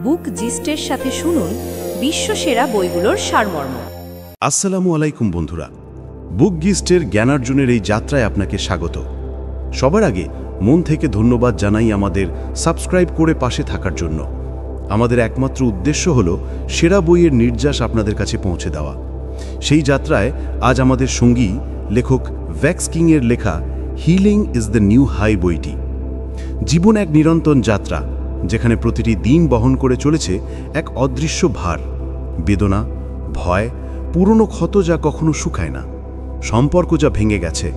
বুক জিস্টের সাথে শুনুন বিশ্বসেরা বইগুলোর সারমর্ম। আসসালামু আলাইকুম বন্ধুরা, বুক গিস্টের জ্ঞানার্জনের এই যাত্রায় আপনাকে স্বাগত। সবার আগে মন থেকে ধন্যবাদ জানাই আমাদের সাবস্ক্রাইব করে পাশে থাকার জন্য। আমাদের একমাত্র উদ্দেশ্য হলো সেরা বইয়ের নির্যাস আপনাদের কাছে পৌঁছে দেওয়া। সেই যাত্রায় আজ আমাদের সঙ্গী লেখক ভ্যাক্স কিংয়ের লেখা healing is the new high বইটি। জীবন এক নিরন্তর যাত্রা, যেখানে প্রতিটি দিন বহন করে চলেছে এক অদৃশ্য ভার, বেদনা, ভয়, পুরনো ক্ষত যা কখনো শুকায় না, সম্পর্ক যা ভেঙে গেছে,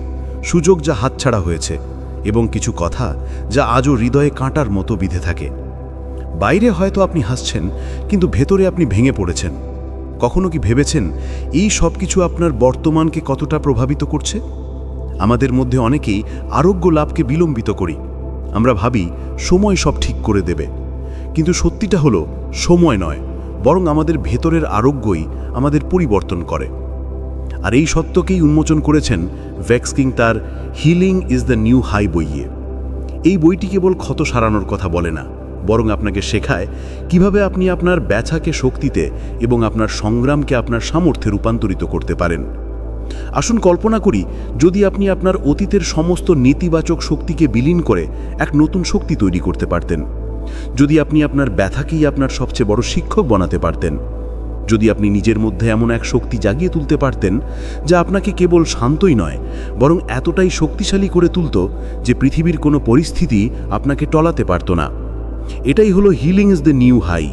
সুযোগ যা হাতছাড়া হয়েছে এবং কিছু কথা যা আজও হৃদয়ে কাঁটার মতো বিঁধে থাকে। বাইরে হয়তো আপনি হাসছেন, কিন্তু ভেতরে আপনি ভেঙে পড়েছেন। কখনো কি ভেবেছেন এই সব কিছু আপনার বর্তমানকে কতটা প্রভাবিত করছে? আমাদের মধ্যে অনেকেই আরোগ্য লাভকে বিলম্বিত করি। আমরা ভাবি সময় সব ঠিক করে দেবে, কিন্তু সত্যিটা হলো সময় নয়, বরং আমাদের ভেতরের আরোগ্যই আমাদের পরিবর্তন করে। আর এই সত্যকেই উন্মোচন করেছেন ভ্যাক্স কিং তার healing is the new high বইয়ে। এই বইটি কেবল ক্ষত সারানোর কথা বলে না, বরং আপনাকে শেখায় কিভাবে আপনি আপনার ব্যথাকে শক্তিতে এবং আপনার সংগ্রামকে আপনার সামর্থ্যে রূপান্তরিত করতে পারেন। আসুন কল্পনা করি, যদি আপনি আপনার অতীতের সমস্ত নেতিবাচক শক্তিকে বিলীন করে এক নতুন শক্তি তৈরি করতে পারতেন। যদি আপনি আপনার ব্যথাকেই আপনার সবচেয়ে বড় শিক্ষক বানাতে পারতেন। যদি আপনি নিজের মধ্যে এমন এক শক্তি জাগিয়ে তুলতে পারতেন যা আপনাকে কেবল শান্তই নয়, বরং এতটাই শক্তিশালী করে তুলত যে পৃথিবীর কোনো পরিস্থিতি আপনাকে টলাতে পারত না। এটাই হলো healing is the new high.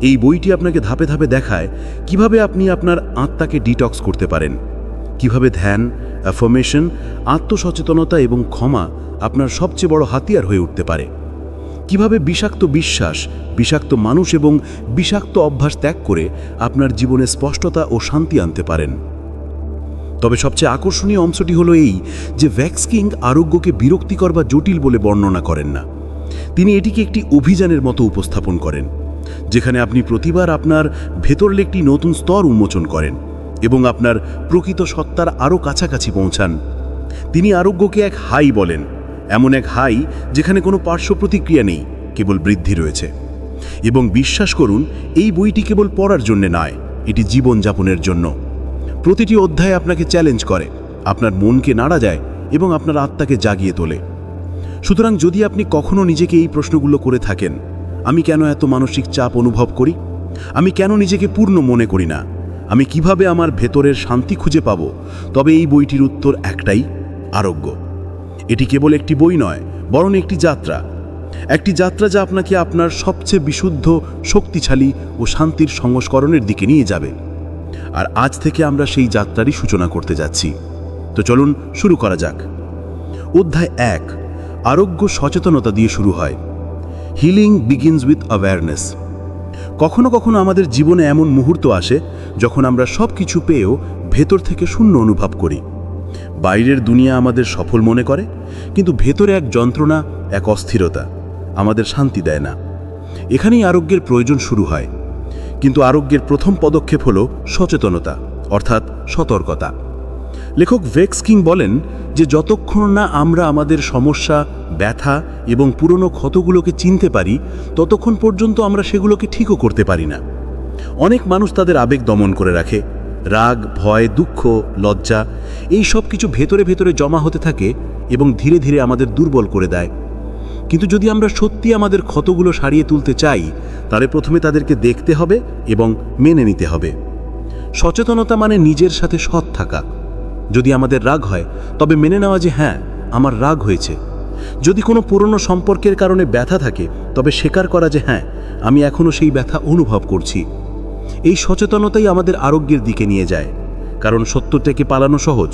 এই বইটি আপনাকে ধাপে ধাপে দেখায় কিভাবে আপনি আপনার আত্মাকে ডিটক্স করতে পারেন, কিভাবে ধ্যান, অ্যাফার্মেশন, আত্মসচেতনতা এবং ক্ষমা আপনার সবচেয়ে বড় হাতিয়ার হয়ে উঠতে পারে, কিভাবে বিষাক্ত বিশ্বাস, বিষাক্ত মানুষ এবং বিষাক্ত অভ্যাস ত্যাগ করে আপনার জীবনে স্পষ্টতা ও শান্তি আনতে পারেন। তবে সবচেয়ে আকর্ষণীয় অংশটি হলো এই যে ভ্যাক্স কিং আরোগ্যকে বিরক্তিকর বা জটিল বলে বর্ণনা করেন না। তিনি এটিকে একটি অভিযানের মতো উপস্থাপন করেন, যেখানে আপনি প্রতিবার আপনার ভেতরের একটি নতুন স্তর উন্মোচন করেন এবং আপনার প্রকৃত সত্তার আরও কাছাকাছি পৌঁছান। তিনি আরোগ্যকে এক হাই বলেন, এমন এক হাই যেখানে কোনো পার্শ্ব প্রতিক্রিয়া নেই, কেবল বৃদ্ধি রয়েছে। এবং বিশ্বাস করুন, এই বইটি কেবল পড়ার জন্য নয়, এটি জীবনযাপনের জন্য। প্রতিটি অধ্যায় আপনাকে চ্যালেঞ্জ করে, আপনার মনকে নাড়া যায় এবং আপনার আত্মাকে জাগিয়ে তোলে। সুতরাং যদি আপনি কখনো নিজেকে এই প্রশ্নগুলো করে থাকেন, আমি কেন এত মানসিক চাপ অনুভব করি, আমি কেন নিজেকে পূর্ণ মনে করি না, আমি কিভাবে আমার ভেতরের শান্তি খুঁজে পাব, তবে এই বইটির উত্তর একটাই, আরোগ্য। এটি কেবল একটি বই নয়, বরং একটি যাত্রা। একটি যাত্রা যা আপনাকে আপনার সবচেয়ে বিশুদ্ধ, শক্তিশালী ও শান্তির সংস্করণের দিকে নিয়ে যাবে। আর আজ থেকে আমরা সেই যাত্রারই সূচনা করতে যাচ্ছি। তো চলুন শুরু করা যাক। অধ্যায় 1, আরোগ্য সচেতনতা দিয়ে শুরু হয়। Healing begins with awareness. কখনো কখনো আমাদের জীবনে এমন মুহূর্ত আসে যখন আমরা সব কিছু পেয়েও ভেতর থেকে শূন্য অনুভব করি। বাইরের দুনিয়া আমাদের সফল মনে করে, কিন্তু ভেতরে এক যন্ত্রণা, এক অস্থিরতা আমাদের শান্তি দেয় না। এখানেই আরোগ্যের প্রয়োজন শুরু হয়। কিন্তু আরোগ্যের প্রথম পদক্ষেপ হল সচেতনতা, অর্থাৎ সতর্কতা। লেখক ভ্যাক্স কিং বলেন যে যতক্ষণ না আমরা আমাদের সমস্যা, ব্যথা এবং পুরনো ক্ষতগুলোকে চিনতে পারি, ততক্ষণ পর্যন্ত আমরা সেগুলোকে ঠিকও করতে পারি না। অনেক মানুষ তাদের আবেগ দমন করে রাখে। রাগ, ভয়, দুঃখ, লজ্জা, এই সব কিছু ভেতরে ভেতরে জমা হতে থাকে এবং ধীরে ধীরে আমাদের দুর্বল করে দেয়। কিন্তু যদি আমরা সত্যি আমাদের ক্ষতগুলো সারিয়ে তুলতে চাই, তাহলে প্রথমে তাদেরকে দেখতে হবে এবং মেনে নিতে হবে। সচেতনতা মানে নিজের সাথে সৎ থাকা। যদি আমাদের রাগ হয়, তবে মেনে নেওয়া যে হ্যাঁ, আমার রাগ হয়েছে। যদি কোনো পুরনো সম্পর্কের কারণে ব্যথা থাকে, তবে স্বীকার করা যে হ্যাঁ, আমি এখনও সেই ব্যথা অনুভব করছি। এই সচেতনতাই আমাদের আরোগ্যের দিকে নিয়ে যায়, কারণ সত্যটাকে পালানো সহজ,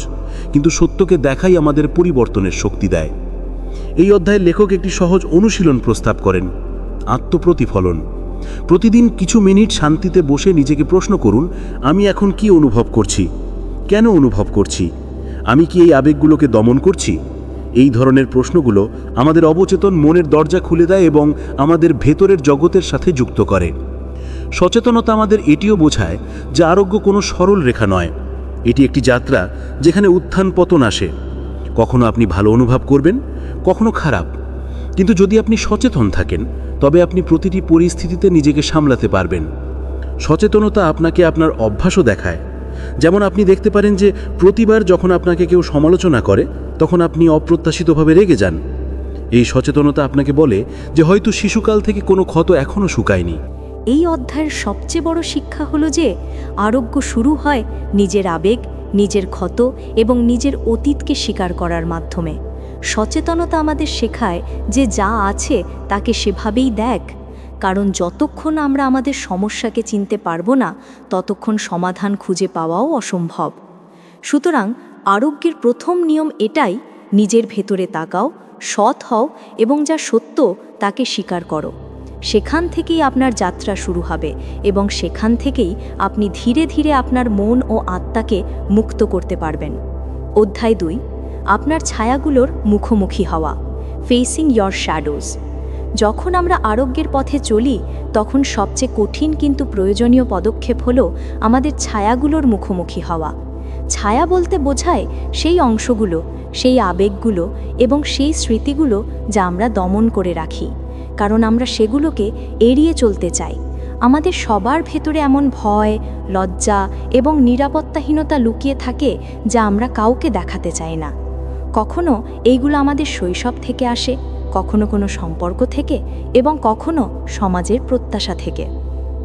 কিন্তু সত্যকে দেখাই আমাদের পরিবর্তনের শক্তি দেয়। এই অধ্যায়ে লেখক একটি সহজ অনুশীলন প্রস্তাব করেন, আত্মপ্রতিফলন। প্রতিদিন কিছু মিনিট শান্তিতে বসে নিজেকে প্রশ্ন করুন, আমি এখন কি অনুভব করছি, কেন অনুভব করছি, আমি কি এই আবেগগুলোকে দমন করছি? এই ধরনের প্রশ্নগুলো আমাদের অবচেতন মনের দরজা খুলে দেয় এবং আমাদের ভেতরের জগতের সাথে যুক্ত করে। সচেতনতা আমাদের এটিও বোঝায় যে আরোগ্য কোনো সরল রেখা নয়, এটি একটি যাত্রা যেখানে উত্থান পতন আসে। কখনো আপনি ভালো অনুভব করবেন, কখনো খারাপ, কিন্তু যদি আপনি সচেতন থাকেন তবে আপনি প্রতিটি পরিস্থিতিতে নিজেকে সামলাতে পারবেন। সচেতনতা আপনাকে আপনার অভ্যাসও দেখায়। যেমন আপনি দেখতে পারেন যে প্রতিবার যখন আপনাকে কেউ সমালোচনা করে তখন আপনি অপ্রত্যাশিতভাবে রেগে যান। এই সচেতনতা আপনাকে বলে যে হয়তো শিশুকাল থেকে কোনো ক্ষত এখনও শুকায়নি। এই অধ্যায়ের সবচেয়ে বড় শিক্ষা হলো যে আরোগ্য শুরু হয় নিজের আবেগ, নিজের ক্ষত এবং নিজের অতীতকে স্বীকার করার মাধ্যমে। সচেতনতা আমাদের শেখায় যে যা আছে তাকে সেভাবেই দেখ, কারণ যতক্ষণ আমরা আমাদের সমস্যাকে চিনতে পারবো না ততক্ষণ সমাধান খুঁজে পাওয়াও অসম্ভব। সুতরাং আরোগ্যের প্রথম নিয়ম এটাই, নিজের ভেতরে তাকাও, সৎ হও এবং যা সত্য তাকে স্বীকার করো। সেখান থেকেই আপনার যাত্রা শুরু হবে এবং সেখান থেকেই আপনি ধীরে ধীরে আপনার মন ও আত্মাকে মুক্ত করতে পারবেন। অধ্যায় 2, আপনার ছায়াগুলোর মুখোমুখি হওয়া, ফেসিং ইয়োর শ্যাডোজ। যখন আমরা আরোগ্যের পথে চলি তখন সবচেয়ে কঠিন কিন্তু প্রয়োজনীয় পদক্ষেপ হলো আমাদের ছায়াগুলোর মুখোমুখি হওয়া। ছায়া বলতে বোঝায় সেই অংশগুলো, সেই আবেগগুলো এবং সেই স্মৃতিগুলো যা আমরা দমন করে রাখি, কারণ আমরা সেগুলোকে এড়িয়ে চলতে চাই। আমাদের সবার ভেতরে এমন ভয়, লজ্জা এবং নিরাপত্তাহীনতা লুকিয়ে থাকে যা আমরা কাউকে দেখাতে চাই না। কখনো এইগুলো আমাদের শৈশব থেকে আসে, কখনো কোনো সম্পর্ক থেকে এবং কখনো সমাজের প্রত্যাশা থেকে।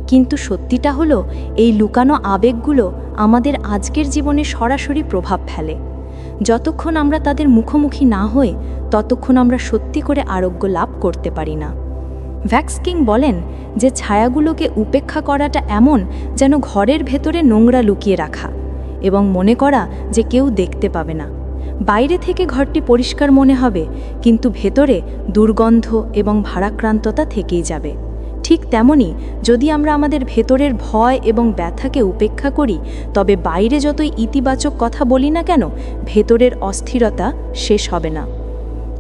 কিন্তু সত্যিটা হলো এই লুকানো আবেগগুলো আমাদের আজকের জীবনে সরাসরি প্রভাব ফেলে। যতক্ষণ আমরা তাদের মুখোমুখি না হই ততক্ষণ আমরা সত্যি করে আরোগ্য লাভ করতে পারি না। ভ্যাক্সকিং বলেন যে ছায়াগুলোকে উপেক্ষা করাটা এমন যেন ঘরের ভেতরে নোংরা লুকিয়ে রাখা এবং মনে করা যে কেউ দেখতে পাবে না। বাইরে থেকে ঘরটি পরিষ্কার মনে হবে, কিন্তু ভেতরে দুর্গন্ধ এবং ভারাক্রান্ততা থেকেই যাবে। ঠিক তেমনি যদি আমরা আমাদের ভেতরের ভয় এবং ব্যথাকে উপেক্ষা করি তবে বাইরে যতই ইতিবাচক কথা বলি না কেন ভেতরের অস্থিরতা শেষ হবে না।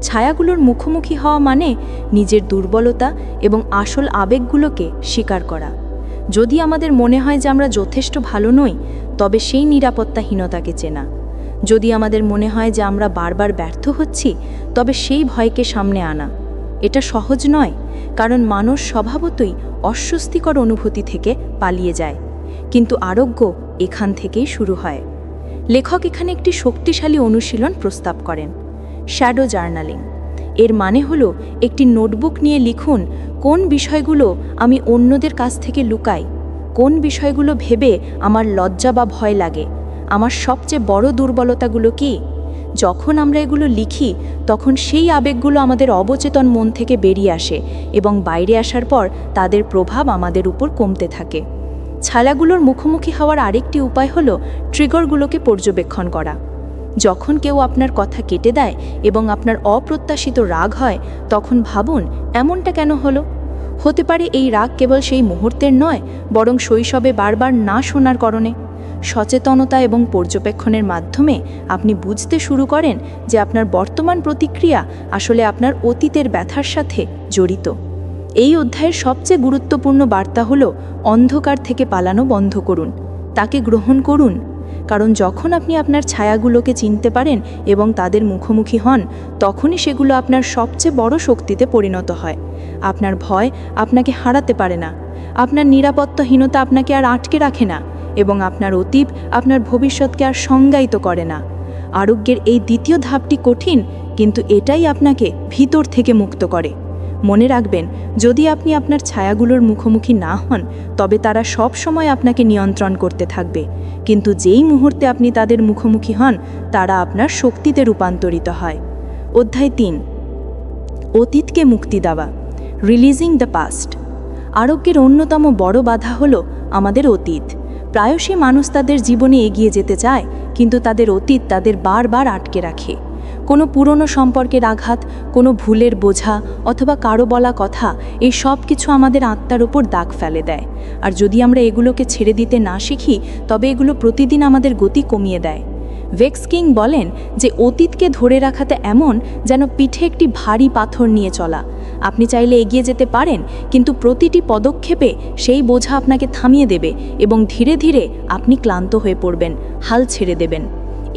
ছায়াগুলোর মুখোমুখি হওয়া মানে নিজের দুর্বলতা এবং আসল আবেগগুলোকে স্বীকার করা। যদি আমাদের মনে হয় যে আমরা যথেষ্ট ভালো নই তবে সেই নিরাপত্তাহীনতাকে চেনা। যদি আমাদের মনে হয় যে আমরা বারবার ব্যর্থ হচ্ছি তবে সেই ভয়কে সামনে আনা। এটা সহজ নয়, কারণ মানুষ স্বভাবতই অস্বস্তিকর অনুভূতি থেকে পালিয়ে যায়, কিন্তু আরোগ্য এখান থেকেই শুরু হয়। লেখক এখানে একটি শক্তিশালী অনুশীলন প্রস্তাব করেন, শ্যাডো জার্নালিং। এর মানে হলো একটি নোটবুক নিয়ে লিখুন কোন বিষয়গুলো আমি অন্যদের কাছ থেকে লুকাই, কোন বিষয়গুলো ভেবে আমার লজ্জা বা ভয় লাগে, আমার সবচেয়ে বড় দুর্বলতাগুলো কি। যখন আমরা এগুলো লিখি তখন সেই আবেগগুলো আমাদের অবচেতন মন থেকে বেরিয়ে আসে এবং বাইরে আসার পর তাদের প্রভাব আমাদের উপর কমতে থাকে। ছায়াগুলোর মুখোমুখি হওয়ার আরেকটি উপায় হলো ট্রিগারগুলোকে পর্যবেক্ষণ করা। যখন কেউ আপনার কথা কেটে দেয় এবং আপনার অপ্রত্যাশিত রাগ হয় তখন ভাবুন এমনটা কেন হলো। হতে পারে এই রাগ কেবল সেই মুহূর্তের নয়, বরং শৈশবে বারবার না শোনার কারণে। সচেতনতা এবং পর্যবেক্ষণের মাধ্যমে আপনি বুঝতে শুরু করেন যে আপনার বর্তমান প্রতিক্রিয়া আসলে আপনার অতীতের ব্যথার সাথে জড়িত। এই অধ্যায়ের সবচেয়ে গুরুত্বপূর্ণ বার্তা হলো অন্ধকার থেকে পালানো বন্ধ করুন, তাকে গ্রহণ করুন। কারণ যখন আপনি আপনার ছায়াগুলোকে চিনতে পারেন এবং তাদের মুখোমুখি হন তখনই সেগুলো আপনার সবচেয়ে বড় শক্তিতে পরিণত হয়। আপনার ভয় আপনাকে হারাতে পারে না, আপনার নিরাপত্তাহীনতা আপনাকে আর আটকে রাখে না এবং আপনার অতীত আপনার ভবিষ্যৎকে আর সংজ্ঞায়িত করে না। আরোগ্যের এই দ্বিতীয় ধাপটি কঠিন, কিন্তু এটাই আপনাকে ভিতর থেকে মুক্ত করে। মনে রাখবেন, যদি আপনি আপনার ছায়াগুলোর মুখোমুখি না হন তবে তারা সব সময় আপনাকে নিয়ন্ত্রণ করতে থাকবে, কিন্তু যেই মুহূর্তে আপনি তাদের মুখোমুখি হন তারা আপনার শক্তিতে রূপান্তরিত হয়। অধ্যায় 3, অতীতকে মুক্তি দেওয়া, রিলিজিং দ্য পাস্ট। আরোগ্যের অন্যতম বড় বাধা হলো আমাদের অতীত। প্রায়শই মানুষ তাদের জীবনে এগিয়ে যেতে চায়, কিন্তু তাদের অতীত তাদের বারবার আটকে রাখে। কোনো পুরনো সম্পর্কের আঘাত, কোনো ভুলের বোঝা অথবা কারো বলা কথা, এই সব কিছু আমাদের আত্মার উপর দাগ ফেলে দেয়। আর যদি আমরা এগুলোকে ছেড়ে দিতে না শিখি তবে এগুলো প্রতিদিন আমাদের গতি কমিয়ে দেয়। ভ্যাক্সকিং বলেন যে অতীতকে ধরে রাখাতে এমন যেন পিঠে একটি ভারী পাথর নিয়ে চলা। আপনি চাইলে এগিয়ে যেতে পারেন, কিন্তু প্রতিটি পদক্ষেপে সেই বোঝা আপনাকে থামিয়ে দেবে এবং ধীরে ধীরে আপনি ক্লান্ত হয়ে পড়বেন, হাল ছেড়ে দেবেন।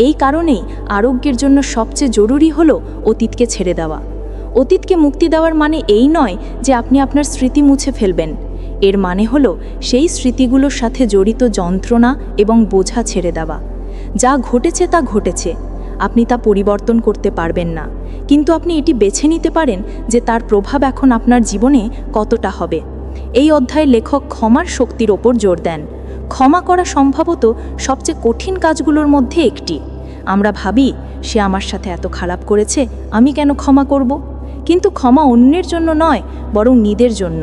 এই কারণেই আরোগ্যের জন্য সবচেয়ে জরুরি হলো অতীতকে ছেড়ে দেওয়া। অতীতকে মুক্তি দেওয়ার মানে এই নয় যে আপনি আপনার স্মৃতি মুছে ফেলবেন। এর মানে হলো সেই স্মৃতিগুলোর সাথে জড়িত যন্ত্রণা এবং বোঝা ছেড়ে দেওয়া। যা ঘটেছে তা ঘটেছে, আপনি তা পরিবর্তন করতে পারবেন না, কিন্তু আপনি এটি বেছে নিতে পারেন যে তার প্রভাব এখন আপনার জীবনে কতটা হবে। এই অধ্যায়ে লেখক ক্ষমার শক্তির ওপর জোর দেন। ক্ষমা করা সম্ভবত সবচেয়ে কঠিন কাজগুলোর মধ্যে একটি। আমরা ভাবি, সে আমার সাথে এত খারাপ করেছে, আমি কেন ক্ষমা করব? কিন্তু ক্ষমা অন্যের জন্য নয়, বরং নিজের জন্য।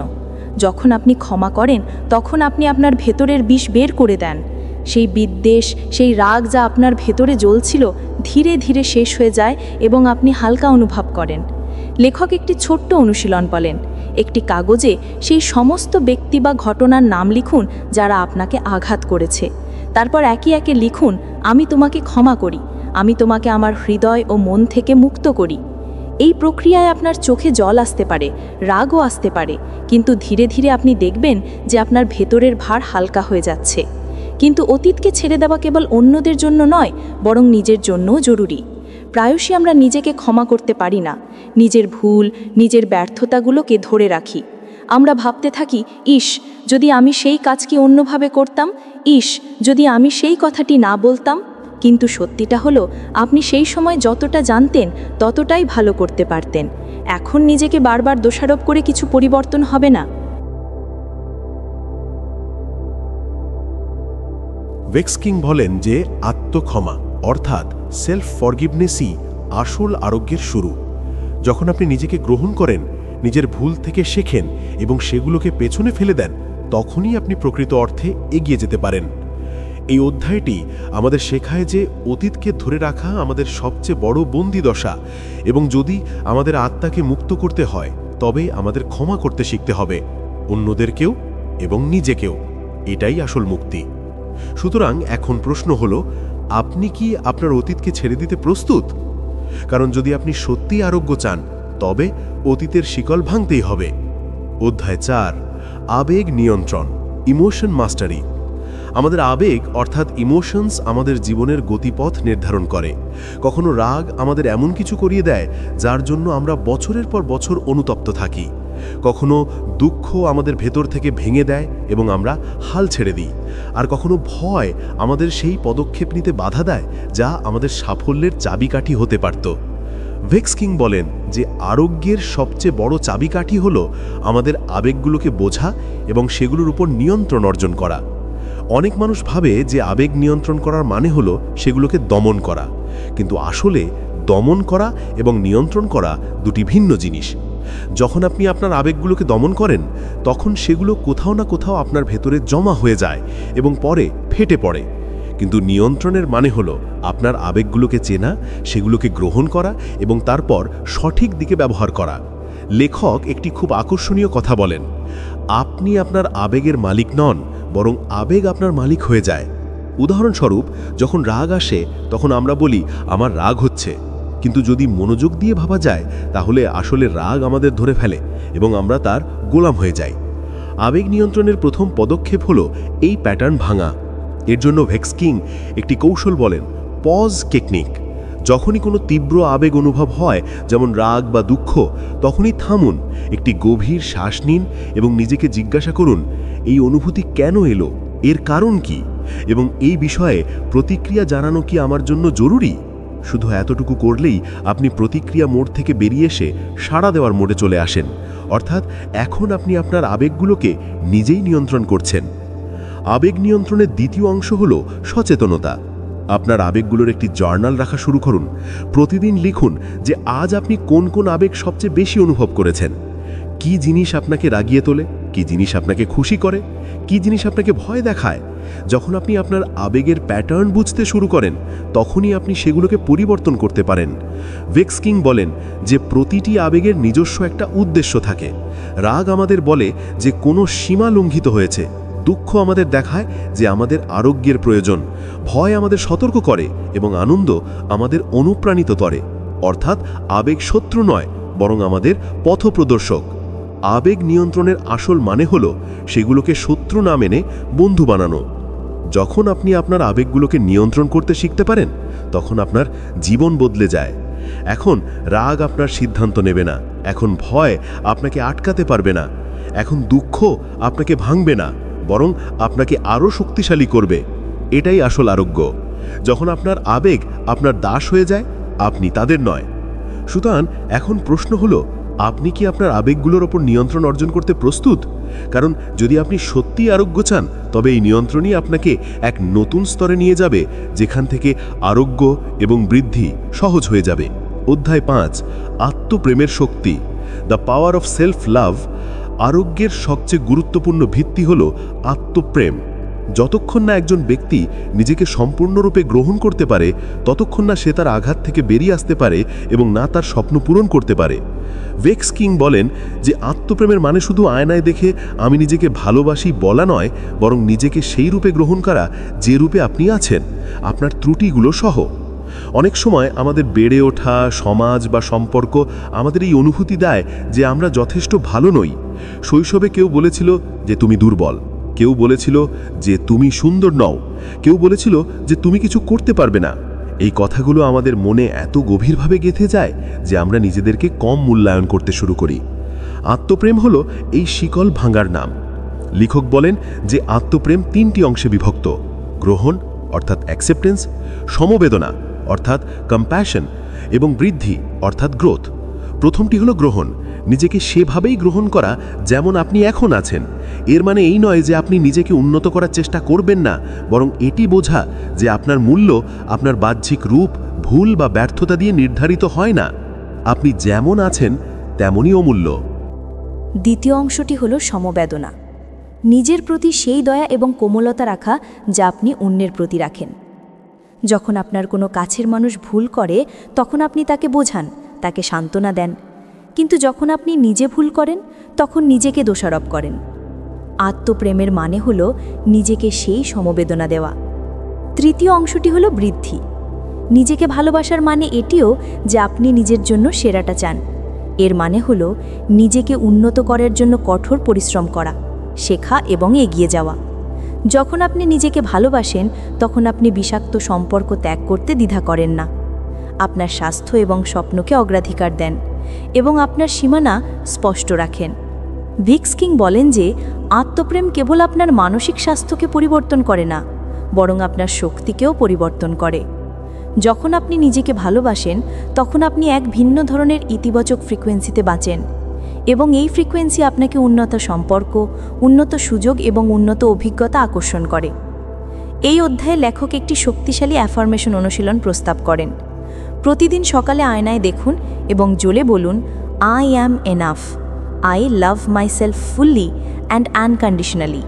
যখন আপনি ক্ষমা করেন, তখন আপনি আপনার ভেতরের বিষ বের করে দেন। সেই বিদ্বেষ, সেই রাগ যা আপনার ভেতরে জ্বলছিল, ধীরে ধীরে শেষ হয়ে যায় এবং আপনি হালকা অনুভব করেন। লেখক একটি ছোট্ট অনুশীলন বলেন। একটি কাগজে সেই সমস্ত ব্যক্তি বা ঘটনার নাম লিখুন যারা আপনাকে আঘাত করেছে। তারপর একে একে লিখুন, আমি তোমাকে ক্ষমা করি, আমি তোমাকে আমার হৃদয় ও মন থেকে মুক্ত করি। এই প্রক্রিয়ায় আপনার চোখে জল আসতে পারে, রাগও আসতে পারে, কিন্তু ধীরে ধীরে আপনি দেখবেন যে আপনার ভেতরের ভার হালকা হয়ে যাচ্ছে। কিন্তু অতীতকে ছেড়ে দেওয়া কেবল অন্যদের জন্য নয়, বরং নিজের জন্যও জরুরি। প্রায়শই আমরা নিজেকে ক্ষমা করতে পারি না, নিজের ভুল, নিজের ব্যর্থতাগুলোকে ধরে রাখি। আমরা ভাবতে থাকি, ইস, যদি আমি সেই কাজকে অন্যভাবে করতাম, ইস, যদি আমি সেই কথাটি না বলতাম। কিন্তু সত্যিটা হলো, আপনি সেই সময় যতটা জানতেন ততটাই ভালো করতে পারতেন। এখন নিজেকে বারবার দোষারোপ করে কিছু পরিবর্তন হবে না। ভেক্সকিং বলেন যে আত্মক্ষমা অর্থাৎ সেলফ ফরগিভনেসই আসল আরোগ্যের শুরু। যখন আপনি নিজেকে গ্রহণ করেন, নিজের ভুল থেকে শেখেন এবং সেগুলোকে পেছনে ফেলে দেন, তখনই আপনি প্রকৃত অর্থে এগিয়ে যেতে পারেন। এই অধ্যায়টি আমাদের শেখায় যে অতীতকে ধরে রাখা আমাদের সবচেয়ে বড় বন্দিদশা, এবং যদি আমাদের আত্মাকে মুক্ত করতে হয় তবে আমাদের ক্ষমা করতে শিখতে হবে, অন্যদেরকেও এবং নিজেকেও। এটাই আসল মুক্তি। সুতরাং এখন প্রশ্ন হলো, আপনি কি আপনার অতীতকে ছেড়ে দিতে প্রস্তুত? কারণ যদি আপনি সত্যিই আরোগ্য চান, তবে অতীতের শিকল ভাঙতেই হবে। অধ্যায় 4, আবেগ নিয়ন্ত্রণ, ইমোশন মাস্টারি। আমাদের আবেগ অর্থাৎ ইমোশনস আমাদের জীবনের গতিপথ নির্ধারণ করে। কখনো রাগ আমাদের এমন কিছু করিয়ে দেয় যার জন্য আমরা বছরের পর বছর অনুতপ্ত থাকি। কখনো দুঃখ আমাদের ভেতর থেকে ভেঙে দেয় এবং আমরা হাল ছেড়ে দিই। আর কখনো ভয় আমাদের সেই পদক্ষেপ নিতে বাধা দেয় যা আমাদের সাফল্যের চাবিকাঠি হতে পারত। ভেক্সকিং বলেন যে আরোগ্যের সবচেয়ে বড় চাবিকাঠি হলো আমাদের আবেগগুলোকে বোঝা এবং সেগুলোর উপর নিয়ন্ত্রণ অর্জন করা। অনেক মানুষ ভাবে যে আবেগ নিয়ন্ত্রণ করার মানে হলো সেগুলোকে দমন করা, কিন্তু আসলে দমন করা এবং নিয়ন্ত্রণ করা দুটি ভিন্ন জিনিস। যখন আপনি আপনার আবেগগুলোকে দমন করেন, তখন সেগুলো কোথাও না কোথাও আপনার ভেতরে জমা হয়ে যায় এবং পরে ফেটে পড়ে। কিন্তু নিয়ন্ত্রণের মানে হলো আপনার আবেগগুলোকে চেনা, সেগুলোকে গ্রহণ করা এবং তারপর সঠিক দিকে ব্যবহার করা। লেখক একটি খুব আকর্ষণীয় কথা বলেন, আপনি আপনার আবেগের মালিক নন, বরং আবেগ আপনার মালিক হয়ে যায়। উদাহরণস্বরূপ, যখন রাগ আসে তখন আমরা বলি আমার রাগ হচ্ছে, কিন্তু যদি মনোযোগ দিয়ে ভাবা যায় তাহলে আসলে রাগ আমাদের ধরে ফেলে এবং আমরা তার গোলাম হয়ে যাই। আবেগ নিয়ন্ত্রণের প্রথম পদক্ষেপ হলো এই প্যাটার্ন ভাঙা। এর জন্য ভেক্সকিং একটি কৌশল বলেন, পজ টেকনিক। যখনই কোনো তীব্র আবেগ অনুভব হয়, যেমন রাগ বা দুঃখ, তখনই থামুন, একটি গভীর শ্বাস নিন এবং নিজেকে জিজ্ঞাসা করুন, এই অনুভূতি কেন এলো, এর কারণ কি, এবং এই বিষয়ে প্রতিক্রিয়া জানানো কি আমার জন্য জরুরি? শুধু এতটুকু করলেই আপনি প্রতিক্রিয়া মোড থেকে বেরিয়ে এসে সাড়া দেওয়ার মোডে চলে আসেন। অর্থাৎ এখন আপনি আপনার আবেগগুলোকে নিজেই নিয়ন্ত্রণ করছেন। আবেগ নিয়ন্ত্রণের দ্বিতীয় অংশ হলো সচেতনতা। আপনার আবেগগুলোর একটি জার্নাল রাখা শুরু করুন। প্রতিদিন লিখুন যে আজ আপনি কোন কোন আবেগ সবচেয়ে বেশি অনুভব করেছেন। কি জিনিস আপনাকে রাগিয়ে তোলে, কি জিনিস আপনাকে খুশি করে, কি জিনিস আপনাকে ভয় দেখায়। যখন আপনি আপনার আবেগের প্যাটার্ন বুঝতে শুরু করেন, তখনই আপনি সেগুলোকে পরিবর্তন করতে পারেন। ভেক্সকিং বলেন যে প্রতিটি আবেগের নিজস্ব একটা উদ্দেশ্য থাকে। রাগ আমাদের বলে যে কোনো সীমা লঙ্ঘিত হয়েছে, দুঃখ আমাদের দেখায় যে আমাদের আরোগ্যের প্রয়োজন, ভয় আমাদের সতর্ক করে এবং আনন্দ আমাদের অনুপ্রাণিত করে। অর্থাৎ আবেগ শত্রু নয়, বরং আমাদের পথপ্রদর্শক। আবেগ নিয়ন্ত্রণের আসল মানে হলো সেগুলোকে শত্রু না মেনে বন্ধু বানানো। যখন আপনি আপনার আবেগগুলোকে নিয়ন্ত্রণ করতে শিখতে পারেন, তখন আপনার জীবন বদলে যায়। এখন রাগ আপনার সিদ্ধান্ত নেবে না, এখন ভয় আপনাকে আটকাতে পারবে না, এখন দুঃখ আপনাকে ভাঙবে না, বরং আপনাকে আরও শক্তিশালী করবে। এটাই আসল আরোগ্য। যখন আপনার আবেগ আপনার দাস হয়ে যায়, আপনি তাদের নয়। সুতরাং এখন প্রশ্ন হলো, আপনি কি আপনার আবেগগুলোর ওপর নিয়ন্ত্রণ অর্জন করতে প্রস্তুত? কারণ যদি আপনি সত্যিই আরোগ্য চান, তবে এই নিয়ন্ত্রণই আপনাকে এক নতুন স্তরে নিয়ে যাবে, যেখান থেকে আরোগ্য এবং বৃদ্ধি সহজ হয়ে যাবে। অধ্যায় 5, আত্মপ্রেমের শক্তি, the power of self love. আরোগ্যের সবচেয়ে গুরুত্বপূর্ণ ভিত্তি হল আত্মপ্রেম। যতক্ষণ না একজন ব্যক্তি নিজেকে সম্পূর্ণরূপে গ্রহণ করতে পারে, ততক্ষণ না সে তার আঘাত থেকে বেরিয়ে আসতে পারে এবং না তার স্বপ্ন পূরণ করতে পারে। ভেক্স কিং বলেন যে আত্মপ্রেমের মানে শুধু আয়নায় দেখে আমি নিজেকে ভালোবাসি বলা নয়, বরং নিজেকে সেই রূপে গ্রহণ করা যে রূপে আপনি আছেন, আপনার ত্রুটিগুলো সহ। অনেক সময় আমাদের বেড়ে ওঠা সমাজ বা সম্পর্ক আমাদের এই অনুভূতি দেয় যে আমরা যথেষ্ট ভালো নই। শৈশবে কেউ বলেছিল যে তুমি দুর্বল, কেউ বলেছিল যে তুমি সুন্দর নও, কেউ বলেছিল যে তুমি কিছু করতে পারবে না। এই কথাগুলো আমাদের মনে এত গভীরভাবে গেঁথে যায় যে আমরা নিজেদেরকে কম মূল্যায়ন করতে শুরু করি। আত্মপ্রেম হলো এই শিকল ভাঙার নাম। লেখক বলেন যে আত্মপ্রেম 3টি অংশে বিভক্ত: গ্রহণ অর্থাৎ অ্যাকসেপ্টেন্স, সমবেদনা অর্থাৎ কম্প্যাশন এবং বৃদ্ধি অর্থাৎ গ্রোথ। প্রথমটি হলো গ্রহণ, নিজেকে সেভাবেই গ্রহণ করা যেমন আপনি এখন আছেন। এর মানে এই নয় যে আপনি নিজেকে উন্নত করার চেষ্টা করবেন না, বরং এটি বোঝা যে আপনার মূল্য আপনার বাহ্যিক রূপ, ভুল বা ব্যর্থতা দিয়ে নির্ধারিত হয় না। আপনি যেমন আছেন তেমনই অমূল্য। দ্বিতীয় অংশটি হলো সমবেদনা, নিজের প্রতি সেই দয়া এবং কোমলতা রাখা যা আপনি অন্যের প্রতি রাখেন। যখন আপনার কোনো কাছের মানুষ ভুল করে, তখন আপনি তাকে বোঝান, তাকে সান্ত্বনা দেন। কিন্তু যখন আপনি নিজে ভুল করেন, তখন নিজেকে দোষারোপ করেন। আত্মপ্রেমের মানে হলো নিজেকে সেই সমবেদনা দেওয়া। তৃতীয় অংশটি হলো বৃদ্ধি। নিজেকে ভালোবাসার মানে এটিও যে আপনি নিজের জন্য সেরাটা চান। এর মানে হলো নিজেকে উন্নত করার জন্য কঠোর পরিশ্রম করা, শেখা এবং এগিয়ে যাওয়া। যখন আপনি নিজেকে ভালোবাসেন, তখন আপনি বিষাক্ত সম্পর্ক ত্যাগ করতে দ্বিধা করেন না। আপনার স্বাস্থ্য এবং স্বপ্নকে অগ্রাধিকার দেন এবং আপনার সীমানা স্পষ্ট রাখেন। ভিক্স কিং বলেন যে আত্মপ্রেম কেবল আপনার মানসিক স্বাস্থ্যকে পরিবর্তন করে না, বরং আপনার শক্তিকেও পরিবর্তন করে। যখন আপনি নিজেকে ভালোবাসেন, তখন আপনি এক ভিন্ন ধরনের ইতিবাচক ফ্রিকোয়েন্সিতে বাঁচেন এবং এই ফ্রিকোয়েন্সি আপনাকে উন্নত সম্পর্ক, উন্নত সুযোগ এবং উন্নত অভিজ্ঞতা আকর্ষণ করে। এই অধ্যায়ে লেখক একটি শক্তিশালী অ্যাফার্মেশন অনুশীলন প্রস্তাব করেন। প্রতিদিন সকালে আয়নায় দেখুন এবং জ্বলে বলুন, I am enough, I love myself fully and unconditionally.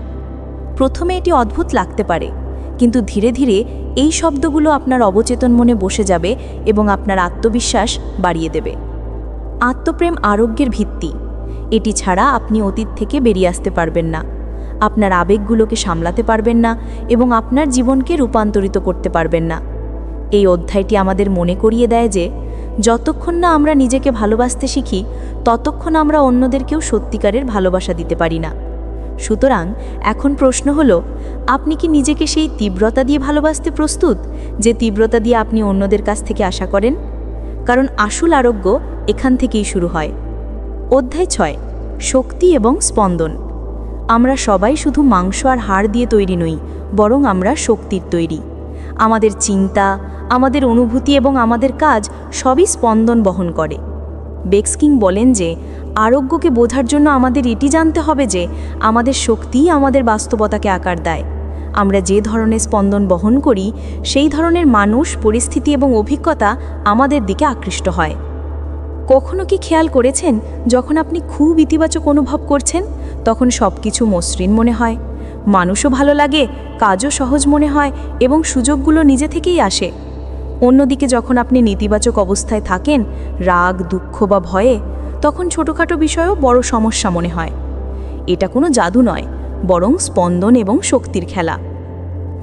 প্রথমে এটি অদ্ভুত লাগতে পারে, কিন্তু ধীরে ধীরে এই শব্দগুলো আপনার অবচেতন মনে বসে যাবে এবং আপনার আত্মবিশ্বাস বাড়িয়ে দেবে। আত্মপ্রেম আরোগ্যের ভিত্তি। এটি ছাড়া আপনি অতীত থেকে বেরিয়ে আসতে পারবেন না, আপনার আবেগগুলোকে সামলাতে পারবেন না এবং আপনার জীবনকে রূপান্তরিত করতে পারবেন না। এই অধ্যায়টি আমাদের মনে করিয়ে দেয় যে যতক্ষণ না আমরা নিজেকে ভালোবাসতে শিখি, ততক্ষণ আমরা অন্যদেরকেও সত্যিকারের ভালোবাসা দিতে পারি না। সুতরাং এখন প্রশ্ন হলো, আপনি কি নিজেকে সেই তীব্রতা দিয়ে ভালোবাসতে প্রস্তুত যে তীব্রতা দিয়ে আপনি অন্যদের কাছ থেকে আশা করেন? কারণ আসল আরোগ্য এখান থেকেই শুরু হয়। অধ্যায় 6, শক্তি এবং স্পন্দন। আমরা সবাই শুধু মাংস আর হাড় দিয়ে তৈরি নই, বরং আমরা শক্তির তৈরি। আমাদের চিন্তা, আমাদের অনুভূতি এবং আমাদের কাজ সবই স্পন্দন বহন করে। ভেক্স কিং বলেন যে আরোগ্যকে বোঝার জন্য আমাদের এটি জানতে হবে যে আমাদের শক্তিই আমাদের বাস্তবতাকে আকার দেয়। আমরা যে ধরনের স্পন্দন বহন করি, সেই ধরনের মানুষ, পরিস্থিতি এবং অভিজ্ঞতা আমাদের দিকে আকৃষ্ট হয়। কখনো কি খেয়াল করেছেন, যখন আপনি খুব ইতিবাচক অনুভব করছেন, তখন সব কিছু মসৃণ মনে হয়, মানুষও ভালো লাগে, কাজও সহজ মনে হয় এবং সুযোগগুলো নিজে থেকেই আসে। অন্যদিকে যখন আপনি নেতিবাচক অবস্থায় থাকেন, রাগ, দুঃখ বা ভয়ে, তখন ছোটোখাটো বিষয়েও বড় সমস্যা মনে হয়। এটা কোনো জাদু নয়, বরং স্পন্দন এবং শক্তির খেলা।